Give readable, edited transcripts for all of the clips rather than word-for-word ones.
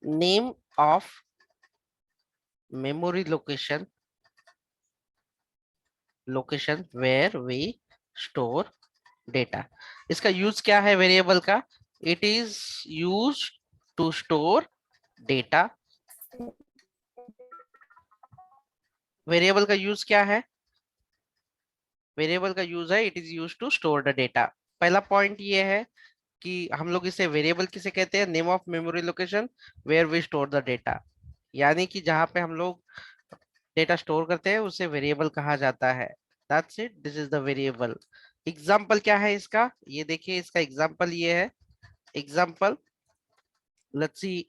Name of memory location where we store data. इसका use क्या है वेरिएबल का? It is use to store data. Variable का use क्या है? वेरिएबल का यूज है, it is use to store the data. पहला पॉइंट ये है कि हम लोग इसे वेरिएबल किसे कहते हैं? Name of memory location where we store the data. यानी कि जहां पे हम लोग डेटा स्टोर करते हैं उसे वेरिएबल कहा जाता है। That's it, this is the variable. Example क्या है इसका? ये देखिए, इसका एग्जाम्पल ये है। Example, let's see,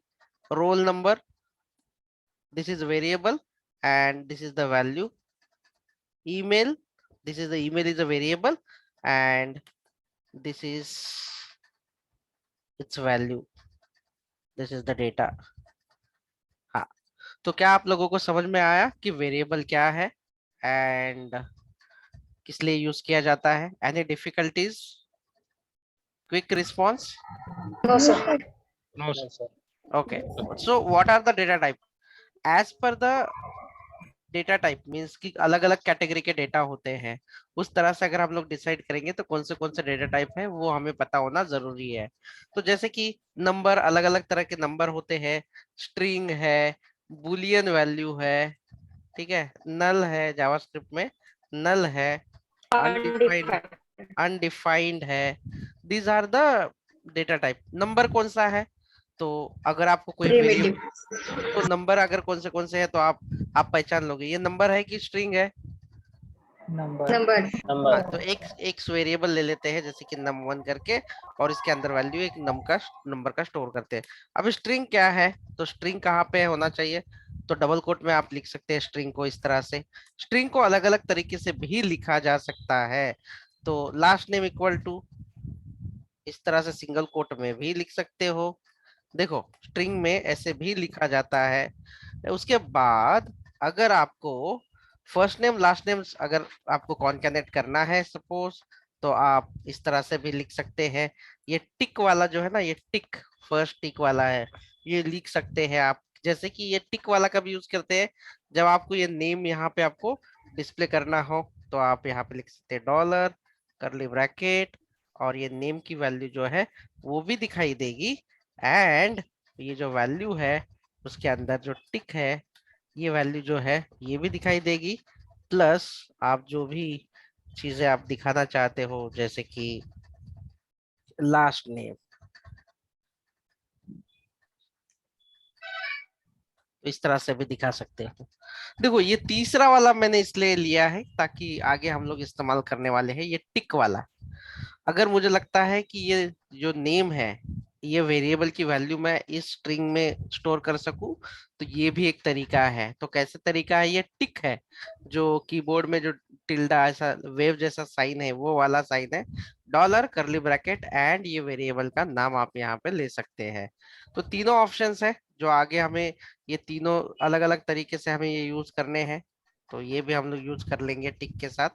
roll number, this is variable and this is the value. Email, this is the email is a variable and this is its value, this is the data. हाँ, तो क्या आप लोगों को समझ में आया कि वेरिएबल क्या है एंड किस लिए यूज किया जाता है? Any difficulties? Quick response? No, sir. No, sir. Okay, so what are the data type? As per the data type means कि अलग अलग कैटेगरी के डेटा होते हैं, उस तरह से अगर हम लोग डिसाइड करेंगे तो कौन से डेटा टाइप है वो हमें पता होना जरूरी है। तो जैसे कि नंबर, अलग अलग तरह के नंबर होते हैं। स्ट्रिंग है, बुलियन वैल्यू है, ठीक है, नल है, जावास्क्रिप्ट में नल है, अनडिफाइंड Undefined. अनडिफाइंड है। These are the data type. Number कौन सा है? तो अगर आपको कोई Primitive. वेरिएबल, तो नंबर अगर कौन से है तो आप पहचान लोगे ये नंबर है कि स्ट्रिंग है। नंबर। Number. हाँ, Number. तो एक वेरिएबल ले लेते हैं जैसे कि num1 करके, और इसके अंदर वैल्यू एक नंबर का स्टोर करते हैं। अब स्ट्रिंग क्या है? तो स्ट्रिंग कहाँ पे होना चाहिए? तो डबल कोट में आप लिख सकते हैं स्ट्रिंग को इस तरह से। स्ट्रिंग को अलग अलग तरीके से भी लिखा जा सकता है। तो लास्ट नेम इक्वल टू, इस तरह से सिंगल कोट में भी लिख सकते हो। देखो, स्ट्रिंग में ऐसे भी लिखा जाता है। उसके बाद अगर आपको फर्स्ट नेम लास्ट नेम अगर आपको कॉन्कैनेट करना है सपोज, तो आप इस तरह से भी लिख सकते हैं। ये टिक वाला जो है ना, ये टिक, फर्स्ट टिक वाला है, ये लिख सकते हैं आप। जैसे कि ये टिक वाला कब यूज करते हैं? जब आपको ये नेम यहाँ पे आपको डिस्प्ले करना हो, तो आप यहाँ पे लिख सकते हैं डॉलर, करली ब्रैकेट, और ये नेम की वैल्यू जो है वो भी दिखाई देगी। एंड ये जो वैल्यू है उसके अंदर जो टिक है, ये वैल्यू जो है ये भी दिखाई देगी। प्लस आप जो भी चीजें आप दिखाना चाहते हो जैसे कि लास्ट नेम, तो इस तरह से भी दिखा सकते हो। देखो, ये तीसरा वाला मैंने इसलिए लिया है ताकि आगे हम लोग इस्तेमाल करने वाले हैं ये टिक वाला। अगर मुझे लगता है कि ये जो नेम है, ये वेरिएबल की वैल्यू मैं इस स्ट्रिंग में स्टोर कर सकूं, तो ये भी एक तरीका है। तो कैसे तरीका है? ये टिक है, जो कीबोर्ड में जो टिल्डा ऐसा वेव जैसा साइन है वो वाला साइन है, डॉलर, करली ब्रैकेट, एंड ये वेरिएबल का नाम आप यहाँ पे ले सकते हैं। तो तीनों ऑप्शंस है जो आगे हमें, ये तीनों अलग अलग तरीके से हमें ये यूज करने हैं, तो ये भी हम लोग यूज कर लेंगे टिक के साथ।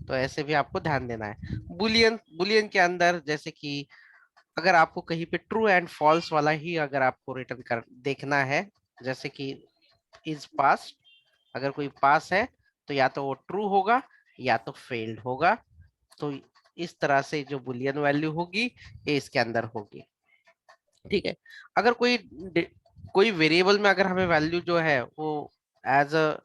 तो ऐसे भी आपको ध्यान देना है। बुलियन, बुलियन के अंदर जैसे कि अगर आपको कहीं पे ट्रू एंड फॉल्स वाला ही अगर आपको रिटर्न कर देखना है, जैसे कि इज पास, अगर कोई पास है तो या तो वो ट्रू होगा या तो फेल्ड होगा। तो इस तरह से जो बुलियन वैल्यू होगी ये इसके अंदर होगी, ठीक है। अगर कोई वेरिएबल में अगर हमें वैल्यू जो है वो एज अ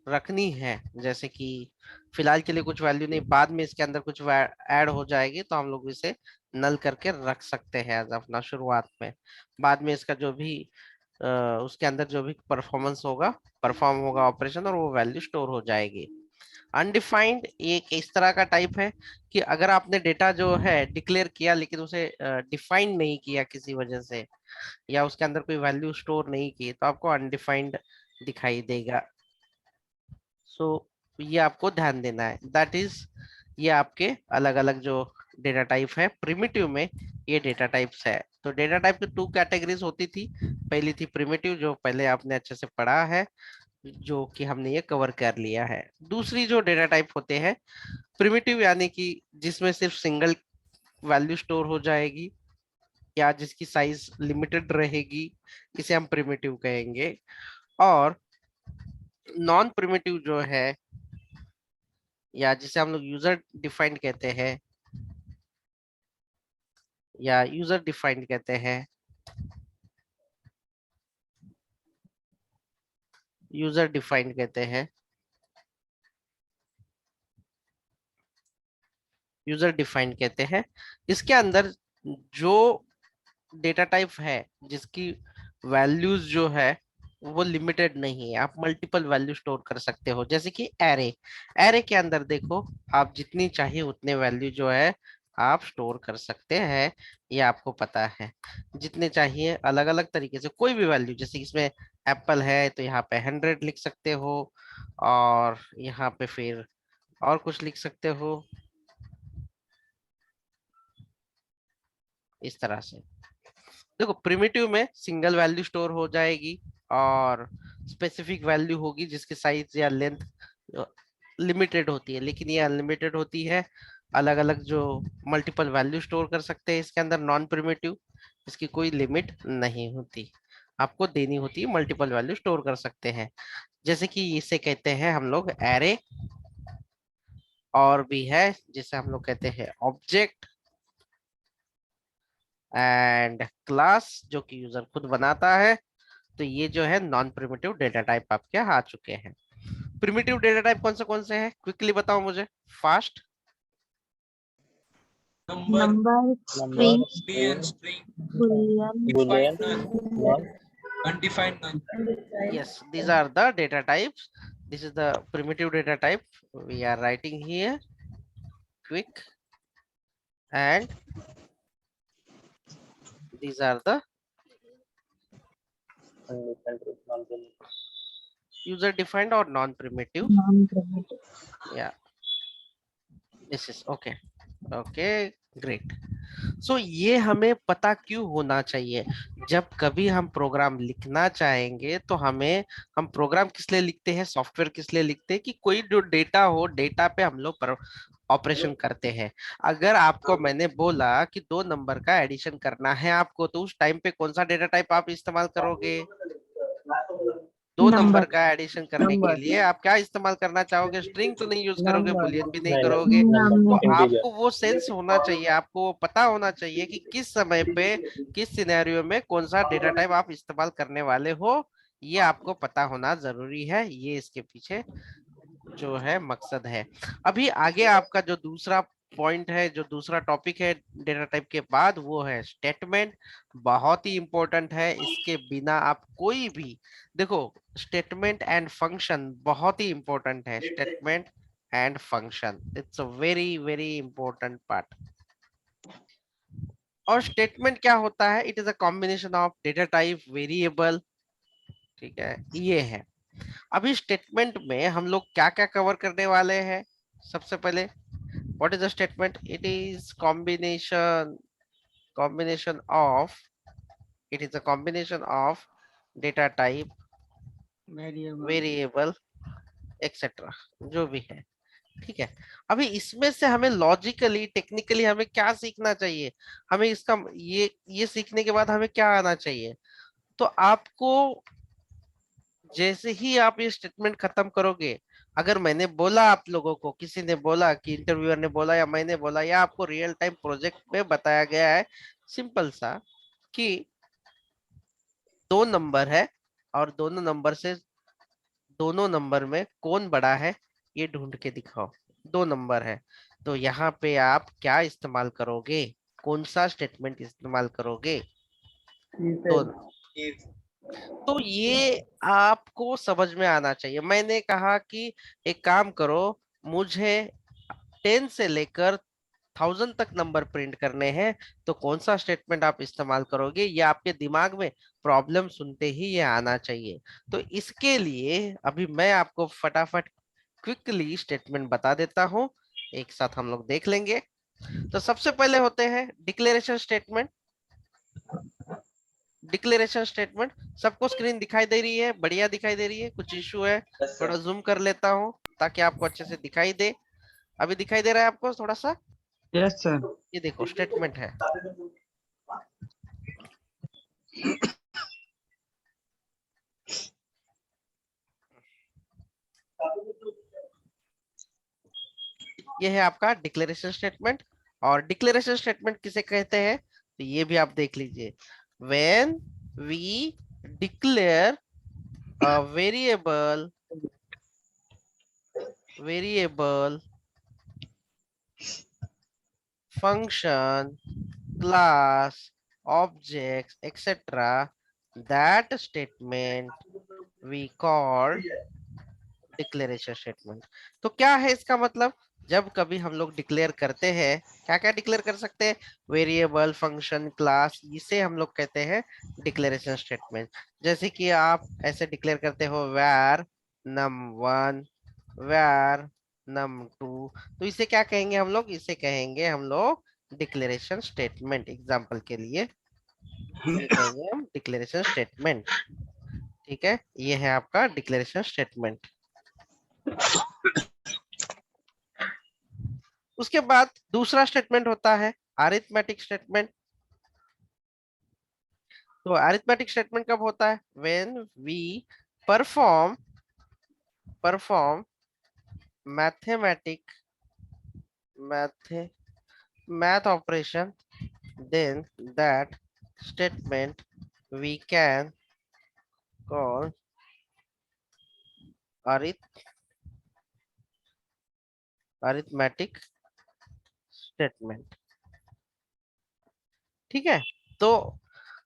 रखनी है, जैसे कि फिलहाल के लिए कुछ वैल्यू नहीं, बाद में इसके अंदर कुछ ऐड हो जाएगी, तो हम लोग इसे नल करके रख सकते हैं एज अपना शुरुआत में। बाद में इसका जो भी उसके अंदर जो भी परफॉर्मेंस होगा, परफॉर्म होगा ऑपरेशन, और वो वैल्यू स्टोर हो जाएगी। अनडिफाइंड एक इस तरह का टाइप है कि अगर आपने डेटा जो है डिक्लेयर किया लेकिन उसे डिफाइन नहीं किया किसी वजह से, या उसके अंदर कोई वैल्यू स्टोर नहीं की, तो आपको अनडिफाइंड दिखाई देगा। सो ये आपको ध्यान देना है। दैट इज, ये आपके अलग अलग जो डेटा टाइप है प्रिमिटिव में, ये डेटा टाइप्स है। तो डेटा टाइप की टू कैटेगरीज होती थी। पहली थी प्रिमिटिव, जो पहले आपने अच्छे से पढ़ा है, जो कि हमने ये कवर कर लिया है। दूसरी जो डेटा टाइप होते हैं प्रिमिटिव, यानी कि जिसमें सिर्फ सिंगल वैल्यू स्टोर हो जाएगी, या जिसकी साइज लिमिटेड रहेगी, इसे हम प्रिमिटिव कहेंगे। और नॉन प्रिमिटिव जो है, या जिसे हम लोग यूजर डिफाइंड कहते हैं, या यूजर डिफाइंड कहते हैं, यूजर डिफाइंड कहते हैं, यूजर डिफाइंड कहते हैं। इसके अंदर जो डेटा टाइप है, जिसकी वैल्यूज जो है वो लिमिटेड नहीं है, आप मल्टीपल वैल्यू स्टोर कर सकते हो। जैसे कि एरे, एरे के अंदर देखो, आप जितनी चाहिए उतने वैल्यू जो है आप स्टोर कर सकते हैं, ये आपको पता है। जितने चाहिए अलग अलग तरीके से कोई भी वैल्यू, जैसे इसमें एप्पल है तो यहाँ पे 100 लिख सकते हो, और यहाँ पे फिर और कुछ लिख सकते हो इस तरह से। देखो प्रिमिटिव में सिंगल वैल्यू स्टोर हो जाएगी, और स्पेसिफिक वैल्यू होगी जिसकी साइज या लेंथ लिमिटेड होती है, लेकिन ये अनलिमिटेड होती है। अलग अलग जो मल्टीपल वैल्यू स्टोर कर सकते हैं इसके अंदर। नॉन प्रिमिटिव, इसकी कोई लिमिट नहीं होती, आपको देनी होती है, मल्टीपल वैल्यू स्टोर कर सकते हैं। जैसे कि इसे कहते हैं हम लोग एरे, और भी है जिसे हम लोग कहते हैं ऑब्जेक्ट एंड क्लास, जो कि यूजर खुद बनाता है। तो ये जो है नॉन प्रिमिटिव डेटा टाइप आपके आ चुके हैं। प्रिमिटिव डेटा टाइप कौन से हैं, क्विकली बताओ मुझे, fast. Number, Number, boolean, string, string, boolean, defined null, none. undefined null. Yes, these are the data types. This is the primitive data type we are writing here. Quick, and these are the Undefined, non-primitive. user defined or non-primitive. Non-primitive. Yeah, this is okay. Okay, great. सो ये हमें पता क्यों होना चाहिए, जब कभी हम programme लिखना चाहेंगे तो हमें, हम प्रोग्राम किस लिए लिखते हैं, सॉफ्टवेयर किस लिए लिखते हैं, कि कोई जो डेटा हो, डेटा पे हम लोग ऑपरेशन करते हैं। अगर आपको मैंने बोला कि 2 नंबर का एडिशन करना है आपको, तो उस टाइम पे कौन सा डेटा टाइप आप इस्तेमाल करोगे? 2 नंबर Number. का एडिशन करने के लिए आप क्या इस्तेमाल करना चाहोगे? स्ट्रिंग तो नहीं यूज करोगे, Number. बुलियन भी नहीं नहीं, करोगे। तो number, integer. आपको वो सेंस होना चाहिए, आपको वो पता होना चाहिए कि किस समय पे, किस सिनेरियो में कौन सा डेटा टाइप आप इस्तेमाल करने वाले हो। ये आपको पता होना जरूरी है, ये इसके पीछे जो है मकसद है। अभी आगे आपका जो दूसरा पॉइंट है, जो दूसरा टॉपिक है डेटा टाइप के बाद, वो है स्टेटमेंट। बहुत ही इंपॉर्टेंट है, इसके बिना आप कोई भी, देखो स्टेटमेंट एंड फंक्शन बहुत ही इंपॉर्टेंट है। Statement and function, it's a very very important part. और स्टेटमेंट क्या होता है? It is a combination of data type, variable, ठीक है, ये है। अभी स्टेटमेंट में हम लोग क्या क्या कवर करने वाले हैं? सबसे पहले, what is a statement? It is combination of, it is a combination of data type, variable, etcetera, जो भी है, ठीक है। अभी इसमें से हमें लॉजिकली, टेक्निकली हमें क्या सीखना चाहिए? हमें इसका ये सीखने के बाद हमें क्या आना चाहिए? तो आपको, जैसे ही आप ये स्टेटमेंट खत्म करोगे, अगर मैंने बोला, आप लोगों को किसी ने बोला, कि इंटरव्यूअर ने बोला या मैंने बोला, या आपको रियल टाइम प्रोजेक्ट में बताया गया है, सिंपल सा, कि 2 नंबर है, और दोनों नंबर में कौन बड़ा है, ये ढूंढ के दिखाओ। 2 नंबर है, तो यहाँ पे आप क्या इस्तेमाल करोगे? कौन सा स्टेटमेंट इस्तेमाल करोगे? तो If तो ये आपको समझ में आना चाहिए। मैंने कहा कि एक काम करो, मुझे 10 से लेकर 1000 तक नंबर प्रिंट करने हैं, तो कौन सा स्टेटमेंट आप इस्तेमाल करोगे? ये आपके दिमाग में प्रॉब्लम सुनते ही ये आना चाहिए। तो इसके लिए अभी मैं आपको फटाफट क्विकली स्टेटमेंट बता देता हूं, एक साथ हम लोग देख लेंगे। तो सबसे पहले होते हैं डिक्लेरेशन स्टेटमेंट। डिक्लेरेशन स्टेटमेंट, सबको स्क्रीन दिखाई दे रही है? बढ़िया दिखाई दे रही है? कुछ इश्यू है? थोड़ा जूम कर लेता हूँ ताकि आपको अच्छे से दिखाई दे। अभी दिखाई दे रहा है आपको थोड़ा सा? Yes, sir. ये देखो स्टेटमेंट है, ये है आपका डिक्लेरेशन स्टेटमेंट। और डिक्लेरेशन स्टेटमेंट किसे कहते हैं तो ये भी आप देख लीजिए। When we declare a variable function, class, objects, etc. That statement we call declaration statement. तो क्या है इसका मतलब, जब कभी हम लोग डिक्लेयर करते हैं, क्या क्या डिक्लेयर कर सकते हैं, वेरिएबल, फंक्शन, क्लास, इसे हम लोग कहते हैं डिक्लेरेशन स्टेटमेंट। जैसे कि आप ऐसे डिक्लेयर करते हो var num1 var num2, तो इसे क्या कहेंगे हम लोग, इसे कहेंगे हम लोग डिक्लेरेशन स्टेटमेंट। एग्जाम्पल के लिए ये कहेंगे हम डिक्लेरेशन स्टेटमेंट। ठीक है, ये है आपका डिक्लेरेशन स्टेटमेंट। उसके बाद दूसरा स्टेटमेंट होता है अरिथमेटिक स्टेटमेंट। तो अरिथमेटिक स्टेटमेंट कब होता है, when we perform mathematic math operation, then that statement we can call arithmetic statement। ठीक है, तो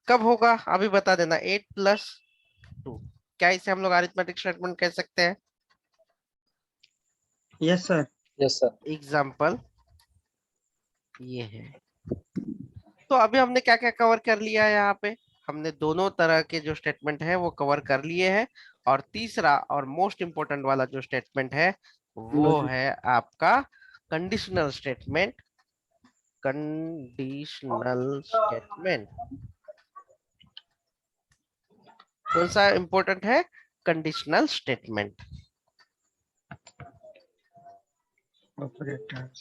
कब होगा अभी बता देना, 8+2, क्या इसे हम लोग अरिथमेटिक स्टेटमेंट कह सकते हैं। Yes, sir. Yes, sir. Example ये है। तो अभी हमने क्या क्या कवर कर लिया है, यहाँ पे हमने दोनों तरह के जो स्टेटमेंट है वो कवर कर लिए हैं। और तीसरा और मोस्ट इंपोर्टेंट वाला जो स्टेटमेंट है वो है आपका कंडीशनल स्टेटमेंट। कंडीशनल स्टेटमेंट कौन सा इंपॉर्टेंट है, conditional statement. Operators.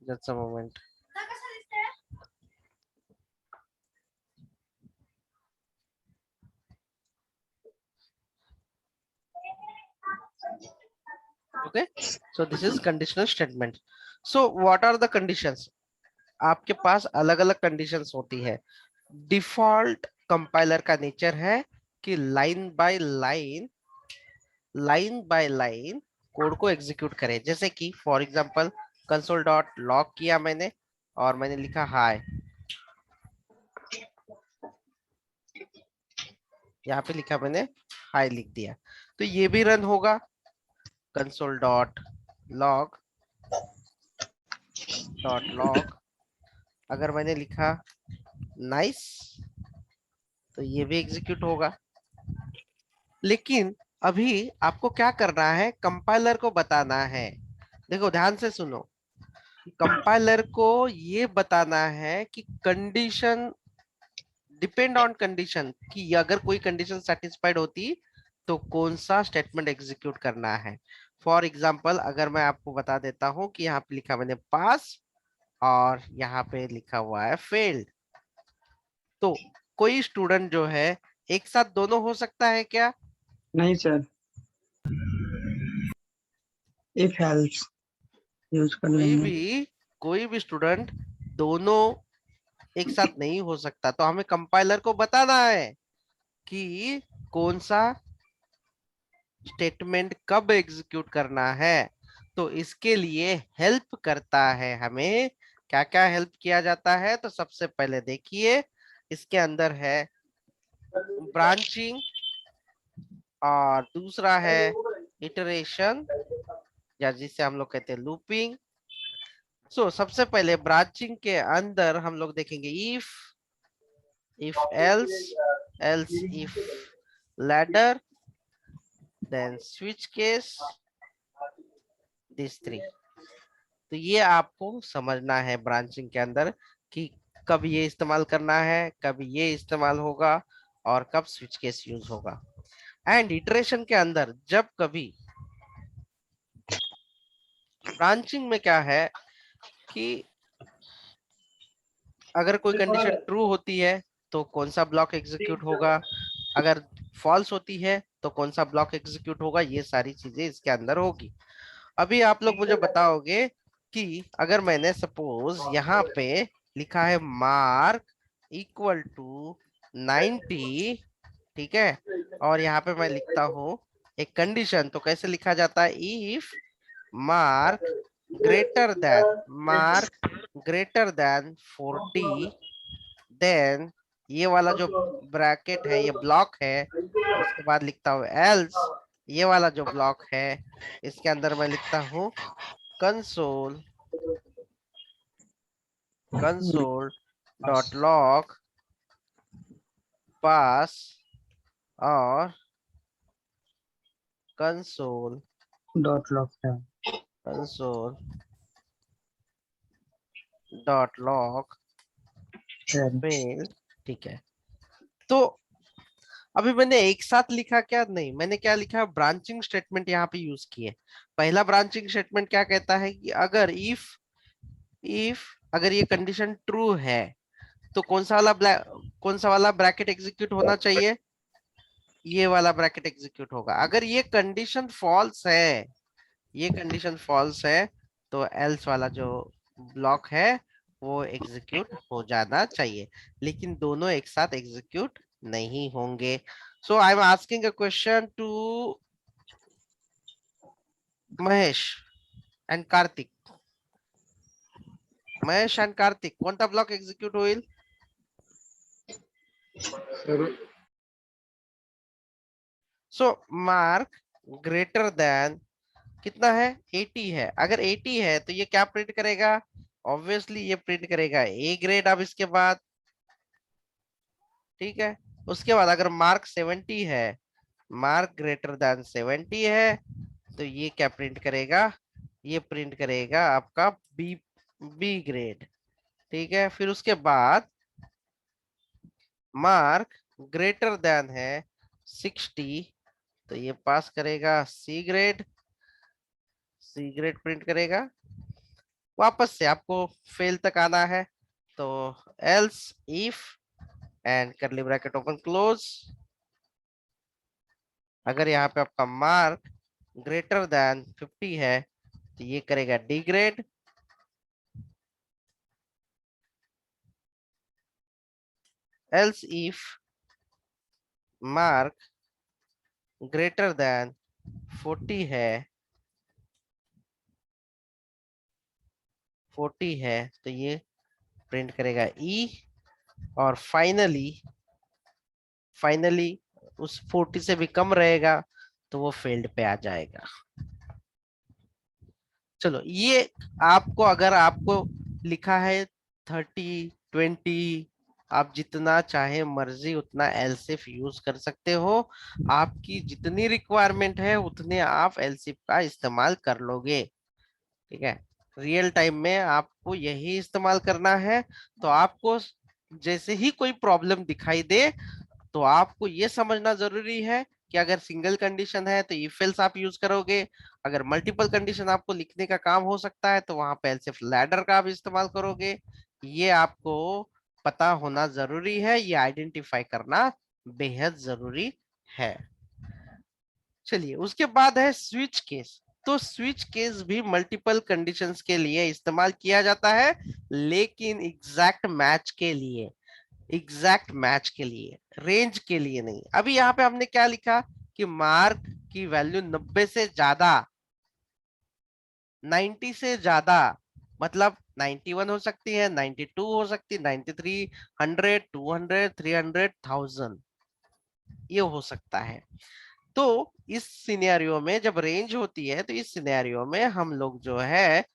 Just a moment. Okay, so this is conditional statement. So what are the conditions? आपके पास अलग अलग कंडीशंस होती है। डिफॉल्ट कंपाइलर का नेचर है कि लाइन बाय लाइन कोड को एग्जीक्यूट करे। जैसे कि for example console dot log किया मैंने और मैंने लिखा हाय, यहाँ पे लिखा मैंने हाय लिख दिया, तो ये भी रन होगा। कंसोल डॉट लॉग अगर मैंने लिखा नाइस तो ये भी एग्जीक्यूट होगा। लेकिन अभी आपको क्या करना है, कंपाइलर को बताना है। देखो ध्यान से सुनो, कंपाइलर को ये बताना है कि कंडीशन डिपेंड ऑन कंडीशन, कि अगर कोई कंडीशन सेटिस्फाइड होती तो कौन सा स्टेटमेंट एग्जीक्यूट करना है। फॉर एग्जांपल अगर मैं आपको बता देता हूं कि यहाँ पे लिखा मैंने पास और यहाँ पे लिखा हुआ है फेल्ड, तो कोई स्टूडेंट जो है एक साथ दोनों हो सकता है क्या, नहीं सर, if else यूज कर लेंगे। कोई भी स्टूडेंट दोनों एक साथ नहीं हो सकता। तो हमें कंपाइलर को बताना है कि कौन सा स्टेटमेंट कब एग्जीक्यूट करना है। तो इसके लिए हेल्प करता है हमें, क्या क्या हेल्प किया जाता है, तो सबसे पहले देखिए इसके अंदर है ब्रांचिंग और दूसरा है इटरेशन या जिसे हम लोग कहते हैं लूपिंग। सो सबसे पहले ब्रांचिंग के अंदर हम लोग देखेंगे if else if ladder then switch case these three। तो ये आपको समझना है ब्रांचिंग के अंदर कि कब ये इस्तेमाल करना है, कब ये इस्तेमाल होगा और कब स्विच केस यूज होगा। एंड इटरेशन के अंदर जब कभी ब्रांचिंग में क्या है कि अगर कोई कंडीशन ट्रू होती है तो कौन सा ब्लॉक एग्जीक्यूट होगा, अगर फॉल्स होती है तो कौन सा ब्लॉक एग्जीक्यूट होगा, ये सारी चीजें इसके अंदर होगी। अभी आप लोग मुझे बताओगे कि अगर मैंने सपोज यहाँ पे लिखा है मार्क इक्वल टू 90, ठीक है, और यहाँ पे मैं लिखता हूँ एक कंडीशन, तो कैसे लिखा जाता है, if mark greater than 40, then ये वाला जो ब्रैकेट है, ये ब्लॉक है, उसके बाद लिखता हूँ एल्स, ये वाला जो ब्लॉक है इसके अंदर मैं लिखता हूँ कंसोल डॉट लॉग पास और console dot log dot log file fail, ठीक है। तो अभी मैंने एक साथ लिखा क्या, नहीं, मैंने क्या लिखा, ब्रांचिंग स्टेटमेंट यहाँ पे यूज किए। पहला ब्रांचिंग स्टेटमेंट क्या कहता है कि अगर इफ अगर ये कंडीशन ट्रू है तो कौन सा वाला ब्रैकेट एग्जीक्यूट होना चाहिए, ये वाला ब्रैकेट एग्जीक्यूट होगा। अगर ये कंडीशन फॉल्स है तो एल्स वाला जो ब्लॉक है वो एग्जीक्यूट हो जाना चाहिए, लेकिन दोनों एक साथ एग्जीक्यूट नहीं होंगे। So I am asking a question to Mahesh and Kartik. Mahesh and Kartik, कोणता ब्लॉक एग्जीक्यूट होईल? सो मार्क ग्रेटर देन कितना है, 80 है। अगर 80 है तो ये क्या प्रिंट करेगा, ऑब्वियसली ये प्रिंट करेगा ए ग्रेड। अब इसके बाद ठीक है, उसके बाद अगर मार्क 70 है, मार्क ग्रेटर देन 70 है, तो ये क्या प्रिंट करेगा, ये प्रिंट करेगा आपका बी ग्रेड, ठीक है। फिर उसके बाद मार्क ग्रेटर देन है 60, तो ये पास करेगा सी ग्रेड प्रिंट करेगा। वापस से आपको फेल तक आना है, तो एल्स इफ एंड करली ब्रैकेट ओपन क्लोज, अगर यहाँ पे आपका मार्क ग्रेटर देन 50 है तो ये करेगा D grade, else if mark greater than 40 है तो ये प्रिंट करेगा ई, और फाइनली उस 40 से भी कम रहेगा तो वो फेल्ड पे आ जाएगा। चलो ये आपको, अगर आपको लिखा है 30 20, आप जितना चाहे मर्जी उतना एलसीफ यूज कर सकते हो। आपकी जितनी रिक्वायरमेंट है उतने आप एलसीफ का इस्तेमाल कर लोगे, ठीक है। रियल टाइम में आपको यही इस्तेमाल करना है। तो आपको जैसे ही कोई प्रॉब्लम दिखाई दे तो आपको ये समझना जरूरी है कि अगर सिंगल कंडीशन है तो इफ एल्स आप यूज करोगे, अगर मल्टीपल कंडीशन आपको लिखने का काम हो सकता है तो वहां पे एल्सिफ लैडर का आप इस्तेमाल करोगे। ये आपको पता होना जरूरी है, ये आइडेंटिफाई करना बेहद जरूरी है। चलिए उसके बाद है स्विच केस। तो स्विच केस भी मल्टीपल कंडीशंस के लिए इस्तेमाल किया जाता है, लेकिन एग्जैक्ट मैच के लिए, रेंज के लिए नहीं। अभी यहाँ पे हमने क्या लिखा कि मार्क की वैल्यू 90 से ज्यादा, 90 से ज्यादा, मतलब 91 हो सकती है, 92 हो सकती है, 93, 100, 200, 300, 1000, ये हो सकता है। तो इस सिनेरियो में जब रेंज होती है तो इस सिनेरियो में हम लोग जो है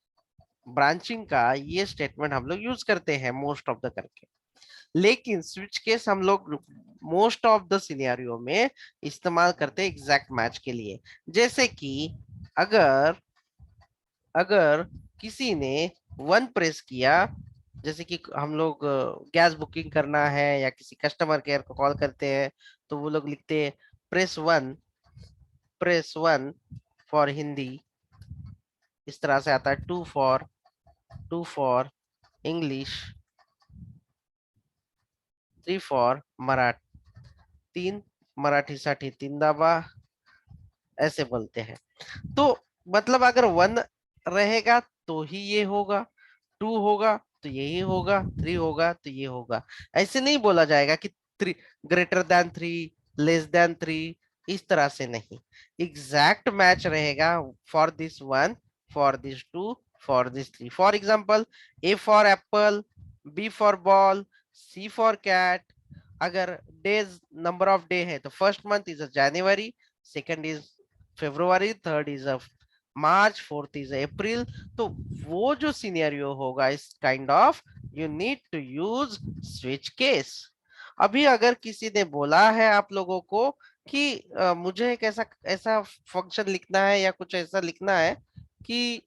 ब्रांचिंग का ये स्टेटमेंट हम लोग यूज करते हैं मोस्ट ऑफ द करके। लेकिन स्विच केस हम लोग मोस्ट ऑफ द सिनेरियो में इस्तेमाल करते हैं एग्जैक्ट मैच के लिए। जैसे कि अगर अगर किसी ने 1 प्रेस किया, जैसे कि हम लोग गैस बुकिंग करना है या किसी कस्टमर केयर को कॉल करते हैं, तो वो लोग लिखते हैं प्रेस 1 फॉर हिंदी, इस तरह से आता है 2 फॉर इंग्लिश, 3 फॉर मराठी, 3 मराठीसाठी 3 दाबा, ऐसे बोलते हैं। तो मतलब अगर 1 रहेगा तो ही ये होगा, 2 होगा तो यही होगा, 3 होगा तो ये होगा। ऐसे नहीं बोला जाएगा कि 3 ग्रेटर देन 3, लेस देन 3, इस तरह से नहीं। एग्जैक्ट मैच रहेगा for this 1, for this 2, for this 3। For example, A for apple, B for ball, C for cat. अगर डेज नंबर ऑफ डे है तो first month is January, second is February, third is March, fourth is April. तो वो जो scenario होगा इस kind of, you need to use switch case. अभी अगर किसी ने बोला है आप लोगों को कि मुझे एक ऐसा ऐसा फंक्शन लिखना है या कुछ ऐसा लिखना है कि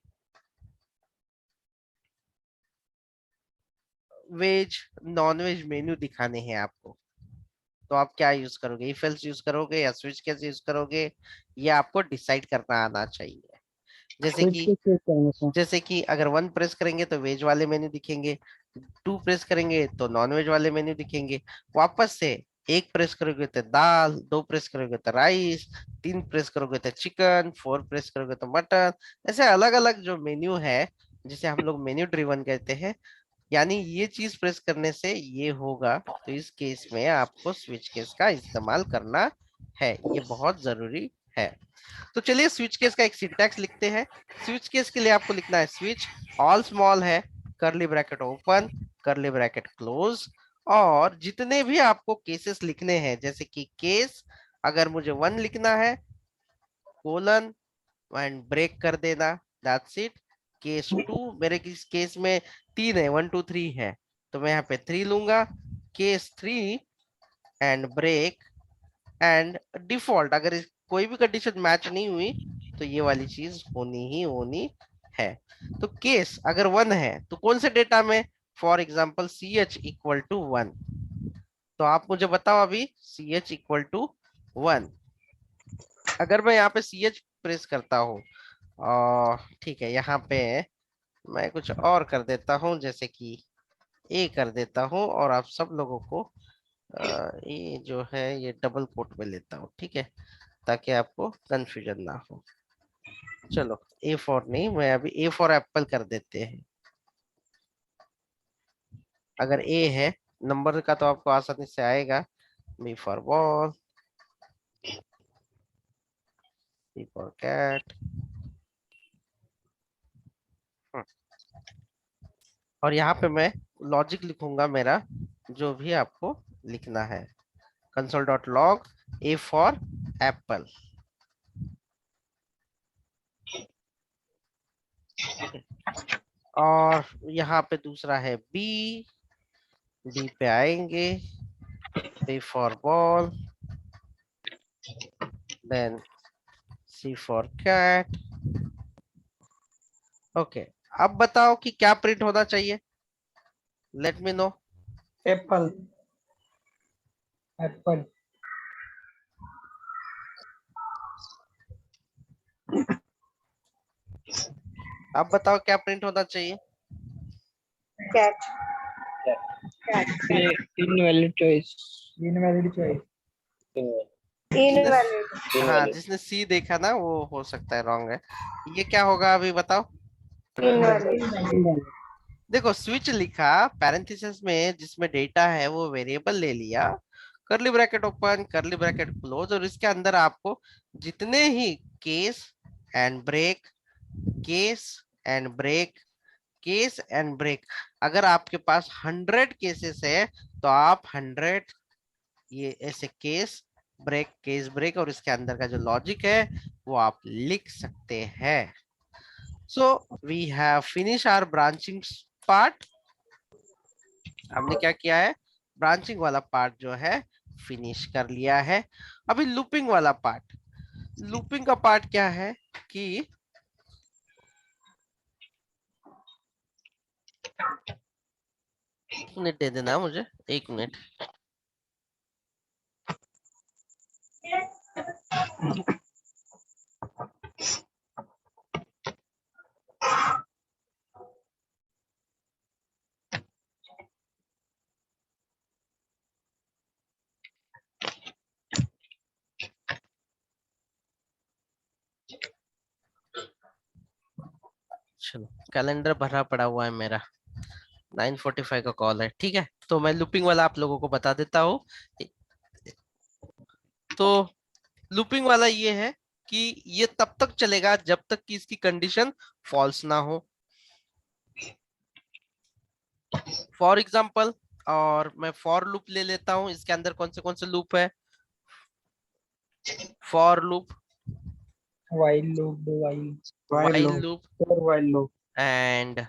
वेज नॉन वेज मेन्यू दिखाने हैं आपको, तो आप क्या यूज करोगे? इफ एल्स यूज करोगे या स्विच केस यूज करोगे? ये आपको डिसाइड करना आना चाहिए। जैसे स्विच कि केस यूज करेंगे सर। अगर 1 प्रेस करेंगे तो वेज वाले मेन्यू दिखेंगे, 2 प्रेस करेंगे तो नॉन वेज वाले मेन्यू दिखेंगे। वापस से 1 प्रेस करोगे तो दाल, 2 प्रेस करोगे तो राइस, 3 प्रेस करोगे तो चिकन, 4 प्रेस करोगे तो मटन। ऐसे अलग अलग जो मेन्यू है जिसे हम लोग मेन्यू ड्रिवन कहते हैं, यानी ये चीज प्रेस करने से ये होगा। तो इस केस में आपको स्विच केस का इस्तेमाल करना है, ये बहुत जरूरी है। तो चलिए स्विच केस का एक सिंटैक्स लिखते हैं। स्विच केस के लिए आपको लिखना है स्विच, ऑल स्मॉल है, करली bracket open, curly bracket close. और जितने भी आपको केसेस लिखने हैं, जैसे कि केस अगर मुझे 1 लिखना है, कोलन एंड ब्रेक कर देना, दैट्स इट। केस 2, मेरे किस केस में 3 है, 1 2 3 है, तो मैं यहाँ पे 3 लूंगा। Case 3 and break and default, अगर कोई भी कंडीशन मैच नहीं हुई तो ये वाली चीज होनी ही होनी है। तो केस अगर 1 है तो कौन से डेटा में? For example C H equal to 1। तो आप मुझे बताओ अभी सी एच इक्वल टू 1। अगर मैं यहाँ पे सी एच प्रेस करता हूँ, ठीक है, यहाँ पे मैं कुछ और कर देता हूँ, जैसे कि ए कर देता हूँ, और आप सब लोगों को ये जो है ये डबल कोट में लेता हूँ, ठीक है, ताकि आपको कंफ्यूजन ना हो। चलो ए फॉर नहीं, मैं अभी ए फॉर एप्पल कर देते हैं। अगर ए है नंबर का तो आपको आसानी से आएगा। B for ball, C for cat. और यहाँ पे मैं लॉजिक लिखूंगा मेरा, जो भी आपको लिखना है। Console dot log A for apple. और यहाँ पे दूसरा है बी, बी पे आएंगे, B for ball, then C for cat. Okay, अब बताओ कि क्या प्रिंट होना चाहिए? Let me know. Apple. Apple. अब बताओ क्या प्रिंट होना चाहिए? Cat. Invalid choice. Invalid choice. जिसने इनवैलिड। हाँ, जिसने सी देखा ना वो हो सकता है रॉन्ग है। ये क्या होगा अभी बताओ? इनवैलिड। देखो स्विच लिखा पैरेंथेसिस में, जिसमें डेटा है वो वेरिएबल ले लिया, curly bracket open, curly bracket close, और इसके अंदर आपको जितने ही case and break, case and break, case and break, अगर आपके पास 100 केसेस है तो आप 100 ये ऐसे केस ब्रेक और इसके अंदर का जो लॉजिक है वो आप लिख सकते हैं। So we have finish our branching part. हमने क्या किया है? ब्रांचिंग वाला पार्ट जो है फिनिश कर लिया है। अभी लूपिंग वाला पार्ट। लूपिंग का पार्ट क्या है कि मिनट दे देना मुझे, 1 मिनट। चलो कैलेंडर भरा पड़ा हुआ है मेरा, 9:45 का कॉल है, ठीक है। तो मैं लूपिंग वाला आप लोगों को बता देता हूँ। तो लूपिंग वाला ये है कि ये तब तक चलेगा जब तक कि इसकी कंडीशन फॉल्स ना हो। फॉर एग्जाम्पल, और मैं फॉर लूप ले लेता हूं, इसके अंदर कौन से लूप है? For loop, while loop, do while, while loop for while loop, and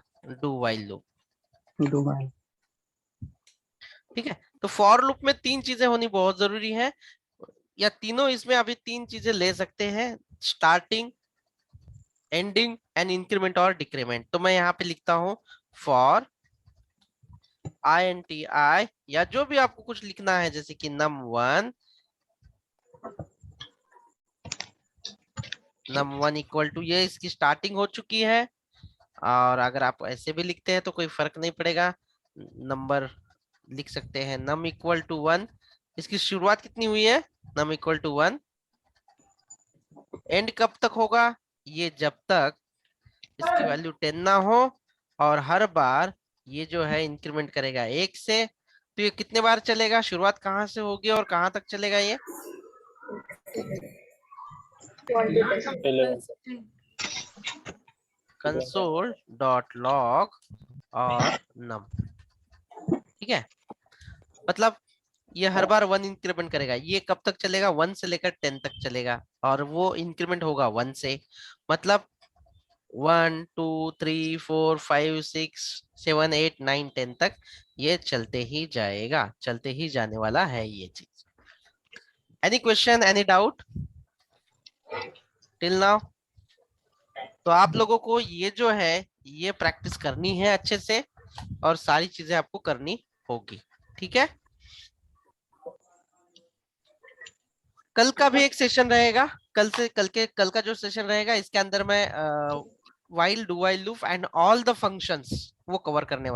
do while loop, do while. ठीक है। तो फॉर लूप में तीन चीजें होनी बहुत जरूरी है, या तीनों इसमें अभी तीन चीजें ले सकते हैं, स्टार्टिंग, एंडिंग एंड इंक्रीमेंट और डिक्रीमेंट। तो मैं यहाँ पे लिखता हूँ फॉर INTI, या जो भी आपको कुछ लिखना है, जैसे कि num1 इक्वल टू, ये इसकी स्टार्टिंग हो चुकी है। और अगर आप ऐसे भी लिखते हैं तो कोई फर्क नहीं पड़ेगा, नंबर लिख सकते हैं num इक्वल टू 1। इसकी शुरुआत कितनी हुई है? num equal to 1। एंड कब तक होगा? ये जब तक इसकी वैल्यू 10 ना हो, और हर बार ये जो है इंक्रीमेंट करेगा 1 से। तो ये कितने बार चलेगा? शुरुआत कहाँ से होगी और कहाँ तक चलेगा ये? 11, console.log और num, ठीक है। मतलब ये हर बार 1 इंक्रीमेंट करेगा। ये कब तक चलेगा? 1 से लेकर 10 तक चलेगा, और वो इंक्रीमेंट होगा 1 से। मतलब 1 2 3 4 5 6 7 8 9 10 तक ये चलते ही जाएगा, चलते ही जाने वाला है ये चीज। Any question, any doubt till now? तो आप लोगों को ये जो है ये प्रैक्टिस करनी है अच्छे से, और सारी चीजें आपको करनी होगी, ठीक है। कल का भी एक सेशन रहेगा, कल का जो सेशन रहेगा इसके अंदर मैं while, do while loop and all the functions वो कवर करने वाला